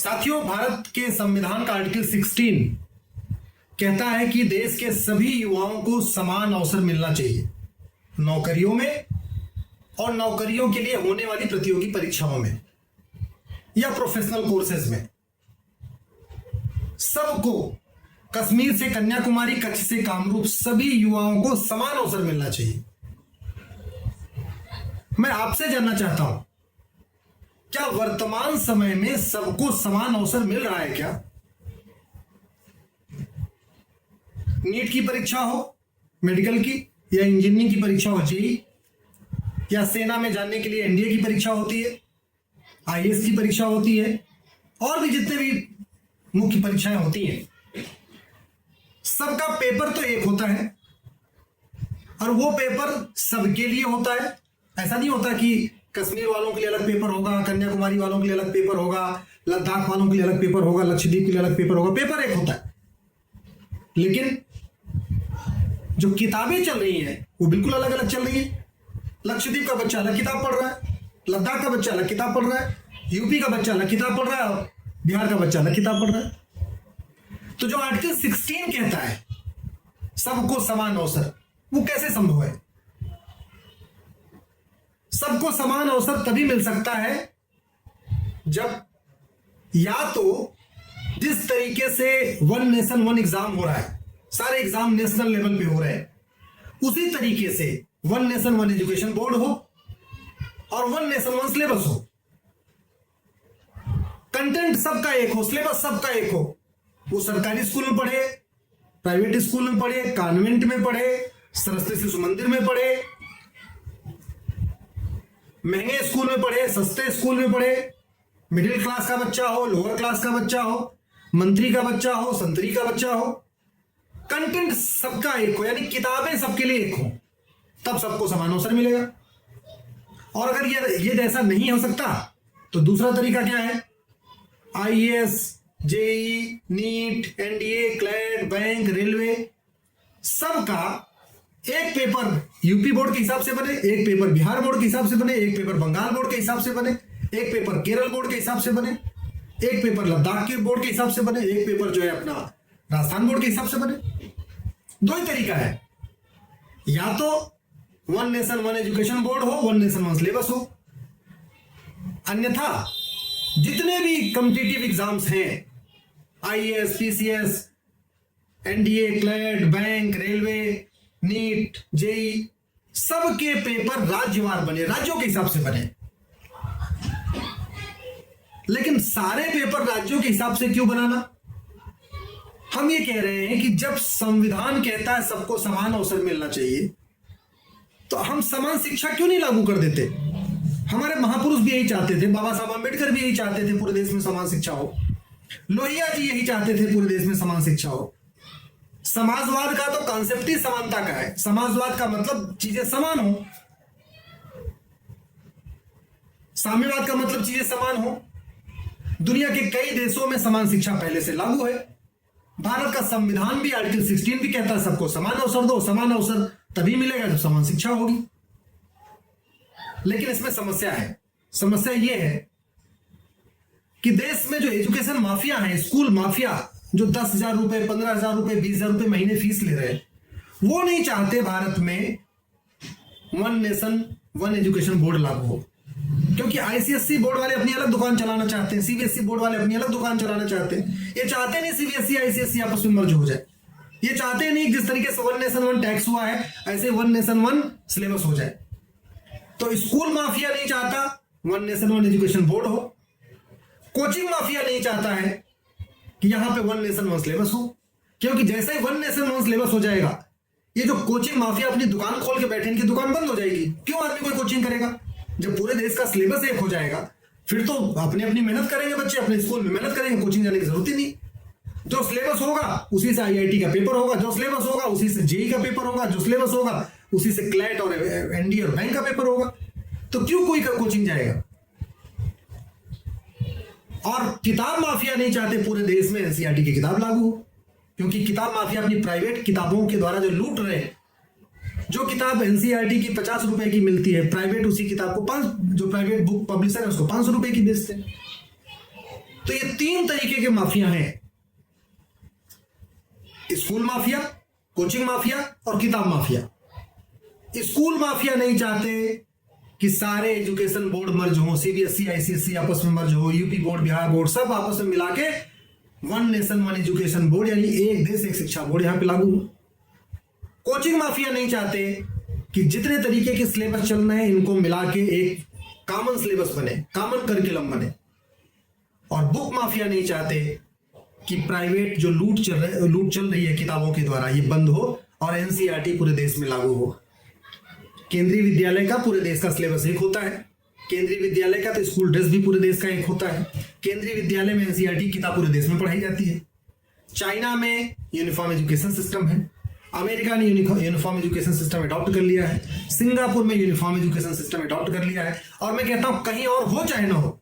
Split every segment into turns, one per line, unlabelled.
साथियों, भारत के संविधान का आर्टिकल 16 कहता है कि देश के सभी युवाओं को समान अवसर मिलना चाहिए नौकरियों में और नौकरियों के लिए होने वाली प्रतियोगी परीक्षाओं में या प्रोफेशनल कोर्सेज में। सबको कश्मीर से कन्याकुमारी, कच्छ से कामरूप सभी युवाओं को समान अवसर मिलना चाहिए। मैं आपसे जानना चाहता हूं, क्या वर्तमान समय में सबको समान अवसर मिल रहा है क्या? नीट की परीक्षा हो, मेडिकल की या इंजीनियरिंग की परीक्षा हो, जेईई, या सेना में जाने के लिए एनडीए की परीक्षा होती है, आईएएस की परीक्षा होती है, और भी जितने भी मुख्य परीक्षाएं होती हैं, सबका पेपर तो एक होता है और वो पेपर सबके लिए होता है। ऐसा नहीं होता कि कश्मीर वालों के लिए अलग पेपर होगा, कन्याकुमारी वालों के लिए अलग पेपर होगा, लद्दाख वालों के लिए अलग पेपर होगा, लक्षद्वीप के लिए अलग पेपर होगा। पेपर एक होता है, लेकिन जो किताबें चल रही हैं वो बिल्कुल अलग अलग चल रही है। लक्षद्वीप का बच्चा अलग किताब पढ़ रहा है, लद्दाख का बच्चा अलग किताब पढ़ रहा है, यूपी का बच्चा अलग किताब पढ़ रहा है और बिहार का बच्चा अलग किताब पढ़ रहा है। तो जो आर्टिकल 16 कहता है सबको समान अवसर, वो कैसे संभव है? सबको समान अवसर तभी मिल सकता है जब या तो जिस तरीके से वन नेशन वन एग्जाम हो रहा है, सारे एग्जाम नेशनल लेवल पे हो रहे हैं, उसी तरीके से one nation one education board हो और वन नेशन वन सिलेबस हो। कंटेंट सबका एक हो, सिलेबस सबका एक हो। वो सरकारी स्कूल में पढ़े, प्राइवेट स्कूल में पढ़े, कॉन्वेंट में पढ़े, सरस्वती शिशु मंदिर में पढ़े, महंगे स्कूल में पढ़े, सस्ते स्कूल में पढ़े, मिडिल क्लास का बच्चा हो, लोअर क्लास का बच्चा हो, मंत्री का बच्चा हो, संतरी का बच्चा हो, कंटेंट सबका एक हो, यानी किताबें सबके लिए एक हो, तब सबको समान अवसर मिलेगा। और अगर ये ऐसा नहीं हो सकता तो दूसरा तरीका क्या है? IAS, JEE, NEET, NDA, CLAT, bank, railway, सबका एक पेपर यूपी बोर्ड के हिसाब से बने, एक पेपर बिहार बोर्ड के हिसाब से बने, एक पेपर बंगाल बोर्ड के हिसाब से बने, एक पेपर केरल बोर्ड के हिसाब से बने, एक पेपर लद्दाख के बोर्ड के हिसाब से बने, एक पेपर जो है अपना राजस्थान बोर्ड के हिसाब से बने। दो ही तरीका है, या तो one nation one education board हो, वन नेशन वन सिलेबस हो, अन्यथा जितने भी कॉम्पिटिटिव एग्जाम्स हैं, IAS, PCS, NDA, CLAT, bank, railway, NEET, JEE, सबके पेपर राज्यवार बने, राज्यों के हिसाब से बने। लेकिन सारे पेपर राज्यों के हिसाब से क्यों बनाना? हम ये कह रहे हैं कि जब संविधान कहता है सबको समान अवसर मिलना चाहिए, तो हम समान शिक्षा क्यों नहीं लागू कर देते? हमारे महापुरुष भी यही चाहते थे, बाबा साहब अम्बेडकर भी यही चाहते थे पूरे देश में समान शिक्षा हो, लोहिया जी यही चाहते थे पूरे देश में समान शिक्षा हो। समाजवाद का तो कॉन्सेप्ट ही समानता का है। समाजवाद का मतलब चीजें समान हो, साम्यवाद का मतलब चीजें समान हो। दुनिया के कई देशों में समान शिक्षा पहले से लागू है। भारत का संविधान भी आर्टिकल 16 भी कहता है सबको समान अवसर दो। समान अवसर तभी मिलेगा जब समान शिक्षा होगी। लेकिन इसमें समस्या है। समस्या यह है कि देश में जो एजुकेशन माफिया है, स्कूल माफिया, जो 10,000 रुपए, 15,000 रुपए, 20,000 रुपए महीने फीस ले रहे हैं, वो नहीं चाहते भारत में one nation one education board लागू हो। क्योंकि आईसीएसई बोर्ड वाले अपनी अलग दुकान चलाना चाहते हैं, सीबीएसई बोर्ड वाले अपनी अलग दुकान चलाना चाहते हैं। ये चाहते नहीं सीबीएसई आईसीएसई आपस में मर्ज हो जाए। ये चाहते नहीं जिस तरीके से वन नेशन वन टैक्स हुआ है ऐसे वन नेशन वन सिलेबस हो जाए। तो स्कूल माफिया नहीं चाहता one nation one education board हो। कोचिंग माफिया नहीं चाहता है कि यहां पे वन नेशन वन सिलेबस हो, क्योंकि जैसे ही वन नेशन वन सिलेबस हो जाएगा, ये जो कोचिंग माफिया अपनी दुकान खोल के बैठे, इनकी दुकान बंद हो जाएगी। क्यों आदमी कोई कोचिंग करेगा? जब पूरे देश का सिलेबस एक हो जाएगा, फिर तो अपनी अपनी मेहनत करेंगे बच्चे, अपने स्कूल में मेहनत करेंगे, कोचिंग जाने की जरूरत ही नहीं। जो सिलेबस होगा उसी से आईआईटी का पेपर होगा, जो सिलेबस होगा उसी से जेईई का पेपर होगा, जो सिलेबस होगा उसी से क्लैट और एनडीए और बैंक का पेपर होगा। तो क्यों कोई कोचिंग जाएगा? और किताब माफिया नहीं चाहते पूरे देश में एनसीईआरटी की किताब लागू हो, क्योंकि किताब माफिया अपनी प्राइवेट किताबों के द्वारा जो लूट रहे हैं। जो किताब एनसीईआरटी की 50 रुपए की मिलती है, प्राइवेट उसी किताब को जो प्राइवेट बुक पब्लिशर है उसको 500 रुपए की बेचते हैं। तो ये 3 तरीके के माफिया हैं, स्कूल माफिया, कोचिंग माफिया और किताब माफिया। स्कूल माफिया नहीं चाहते कि सारे एजुकेशन बोर्ड मर्ज हो, सीबीएसई आईसीएसई आपस में मर्ज हो, यूपी बोर्ड बिहार बोर्ड सब आपस में मिला के one nation one education board यानी एक देश एक शिक्षा बोर्ड यहां पे लागू हो। कोचिंग माफिया नहीं चाहते कि जितने तरीके के सिलेबस चल रहे हैं इनको मिला के एक कॉमन सिलेबस बने, कॉमन करिकुलम बने। और बुक माफिया नहीं चाहते कि प्राइवेट जो लूट चल रही है किताबों के द्वारा ये बंद हो और एनसीईआरटी पूरे देश में लागू हो। केंद्रीय विद्यालय का पूरे देश का सिलेबस एक होता है, केंद्रीय विद्यालय का तो स्कूल ड्रेस भी पूरे देश का एक होता है, केंद्रीय विद्यालय में एनसीईआरटी किताब पूरे देश में पढ़ाई जाती है। चाइना में यूनिफॉर्म एजुकेशन सिस्टम है, अमेरिका ने यूनिफॉर्म एजुकेशन सिस्टम अडॉप्ट कर लिया है, सिंगापुर में यूनिफॉर्म एजुकेशन सिस्टम अडॉप्ट कर लिया है। और मैं कहता हूं कहीं और हो चाहे ना हो,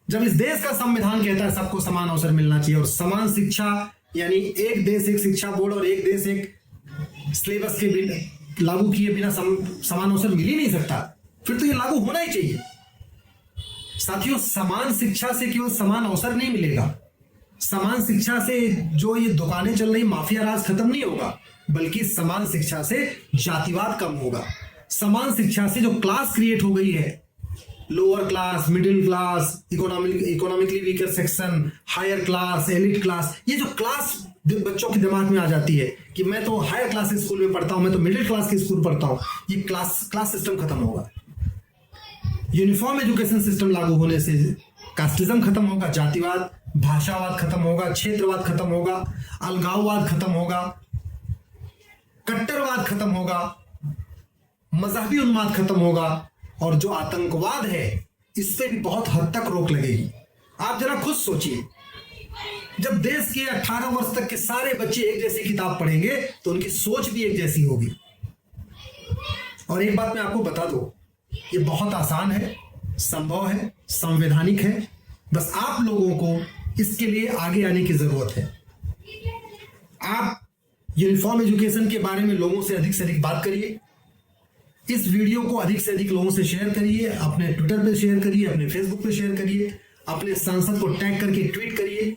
जब इस देश का संविधान कहता है सबको समान अवसर मिलना चाहिए और समान शिक्षा यानी एक देश एक शिक्षा बोर्ड और एक देश एक सिलेबस के बिना लागू किए बिना समान अवसर मिल ही नहीं सकता, फिर तो ये लागू होना ही चाहिए। साथियों, समान शिक्षा से केवल समान अवसर नहीं मिलेगा, समान शिक्षा से जो ये दुकानें चल रही माफिया राज खत्म नहीं होगा, बल्कि समान शिक्षा से जातिवाद कम होगा। समान शिक्षा से जो क्लास क्रिएट हो गई है, lower class, middle class, economically weaker section, higher class, elite class, ये जो क्लास बच्चों के दिमाग में आ जाती है कि मैं तो हायर क्लास के स्कूल में पढ़ता हूं, मैं तो मिडिल क्लास के स्कूल पढ़ता हूं, ये क्लास सिस्टम खत्म होगा। यूनिफॉर्म एजुकेशन सिस्टम लागू होने से कास्टिज्म खत्म होगा, जातिवाद, भाषावाद खत्म होगा, क्षेत्रवाद खत्म होगा, अलगाववाद खत्म होगा, कट्टरवाद खत्म होगा, मजहबी उन्माद खत्म होगा और जो आतंकवाद है इस पे भी बहुत हद तक रोक लगेगी। आप जरा खुद सोचिए, जब देश के 18 वर्ष तक के सारे बच्चे एक जैसी किताब पढ़ेंगे तो उनकी सोच भी एक जैसी होगी। और एक बात मैं आपको बता दूं, ये बहुत आसान है, संभव है, संवैधानिक है, बस आप लोगों को इसके लिए आगे आने की जरूरत है। आप यूनिफॉर्म एजुकेशन के बारे में लोगों से अधिक बात करिए, इस वीडियो को अधिक से अधिक लोगों से शेयर करिए, अपने ट्विटर पे शेयर करिए, अपने फेसबुक पे शेयर करिए, अपने सांसद को टैग करके ट्वीट करिए।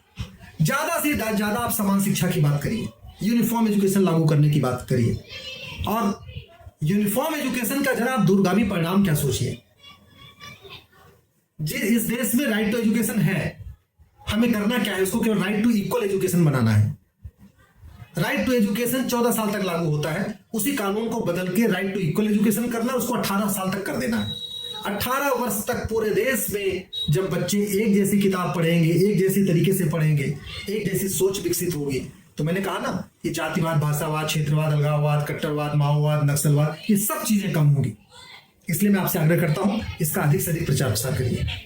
ज्यादा से ज्यादा आप समान शिक्षा की बात करिए, यूनिफॉर्म एजुकेशन लागू करने की बात करिए। और यूनिफॉर्म एजुकेशन का जरा आप दूरगामी परिणाम क्या सोचिए। इस देश में राइट टू एजुकेशन है, हमें करना क्या है, उसको केवल राइट टू इक्वल एजुकेशन बनाना है। राइट टू एजुकेशन 14 साल तक लागू होता है, उसी कानून को बदल के राइट टू इक्वल एजुकेशन करना, उसको 18 साल तक कर देना है। 18 वर्ष तक पूरे देश में जब बच्चे एक जैसी किताब पढ़ेंगे, एक जैसी तरीके से पढ़ेंगे, एक जैसी सोच विकसित होगी, तो मैंने कहा ना, ये जातिवाद, भाषावाद, क्षेत्रवाद, अलगाववाद, कट्टरवाद, माओवाद, नक्सलवाद, ये सब चीजें कम होंगी। इसलिए मैं आपसे आग्रह करता हूं, इसका अधिक से अधिक प्रचार प्रसार करिए।